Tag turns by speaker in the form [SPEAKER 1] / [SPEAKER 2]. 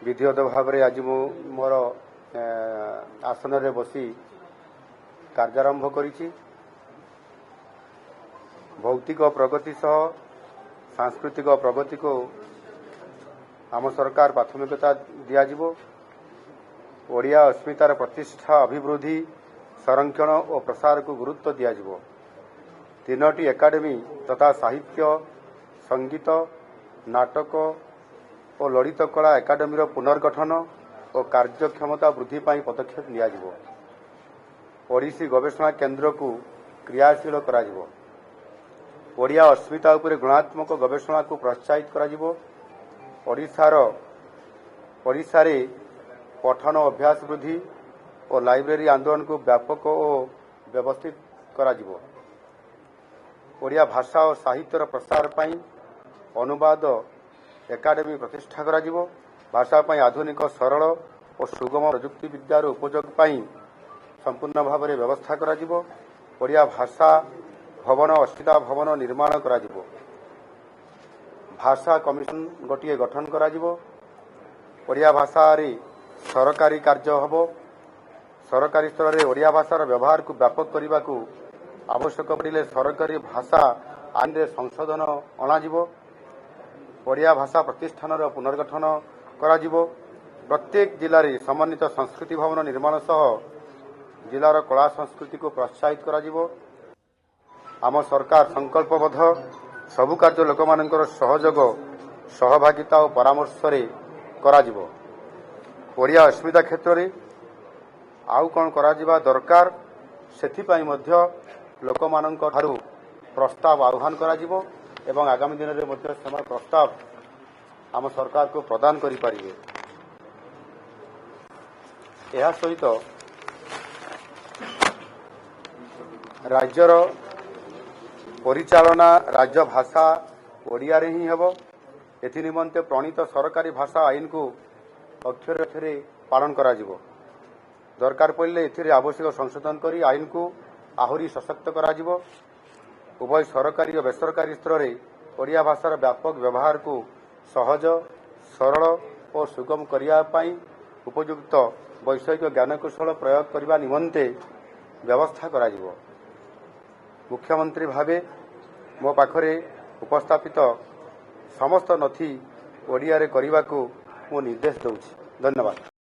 [SPEAKER 1] विधिवत भाव में आज मोर आसन में बसी कार्यारंभ करी भौतिक प्रगति सह सांस्कृतिक प्रगति को आम सरकार प्राथमिकता दिज्व ओडिया अस्मितार प्रतिष्ठा अभिवृद्धि संरक्षण और प्रसार को गुरुत्व दिज्व तीनोटी एकाडेमी तथा साहित्य संगीत नाटक और ललित कला एकाडेमी पुनर्गठन और कार्यक्षमता वृद्धि पर पदक्षेप नियाजिवो। ओडिसी गवेषणा केन्द्र को क्रियाशील कराजिवो। ओडिया अस्मिता उपरे गुणात्मक गवेषणा को प्रोत्साहित कराजिवो। ओडिशा रे पठन अभ्यास वृद्धि और लाइब्रेरी आंदोलन को व्यापक और व्यवस्थित कराजिवो। ओडिया भाषा और साहित्यर प्रसार पर अनुवाद एकाडेमी प्रतिष्ठा कराजिवो। भाषा पर आधुनिक सरल और सुगम प्रजुक्ति विद्यार उपयोग पर संपूर्ण भाव में व्यवस्था कराजिवो। ओडिया भाषा भवन अस्मिता भवन निर्माण कराजिवो। भाषा कमिशन गोटे गठन कराजिवो। ओडिया भाषा रे सरकारी कार्य हबो। सरकारी स्तर में ओडिया भाषार व्यवहार को व्यापक करने को आवश्यक पड़े सरकारी भाषा आईन रे संशोधन अणाजिवो। ओडिया भाषा प्रतिष्ठान पुनर्गठन कराजिवो। प्रत्येक जिले में समन्वित संस्कृति भवन निर्माण सह जिलार कला संस्कृति को प्रोत्साहित कराजिवो। आम सरकार संकल्पबद्ध सबु कार्य लोक मानकर सहयोग सहभागिता और परामर्श रे कराजिवो। ओडिया अस्मिता क्षेत्र में आउ कौन कराजिबा दरकार सेथिपाई मध्य लोक मानकर ठारू प्रस्ताव आह्वान कराजिवो एवं आगामी दिन में मध्य समय प्रस्ताव आम सरकार को प्रदान करि परिबे। एहा सहित राज्यर परिचालना राज्य भाषा ओडिया रे ही हेबो। एथि निमंते प्रणीत सरकारी भाषा आईन को अक्षरे अक्षरे पालन कराजिवो। दरकार पड़े एथिरे आवश्यक संशोधन करी आईन को आहुरी सशक्त कराजिवो। उभय सरकारी और बेसरकारी स्तर में ओडिया भाषार व्यापक व्यवहार को सहज सरल और सुगम करने उपयुक्त वैषयिक ज्ञानकौशल प्रयोग करने निमंते व्यवस्था कराजिवो। मुख्यमंत्री भावे मो पाखरे उपस्थापित समस्त नथी ओडिया रे करने को मो निर्देश दूची। धन्यवाद।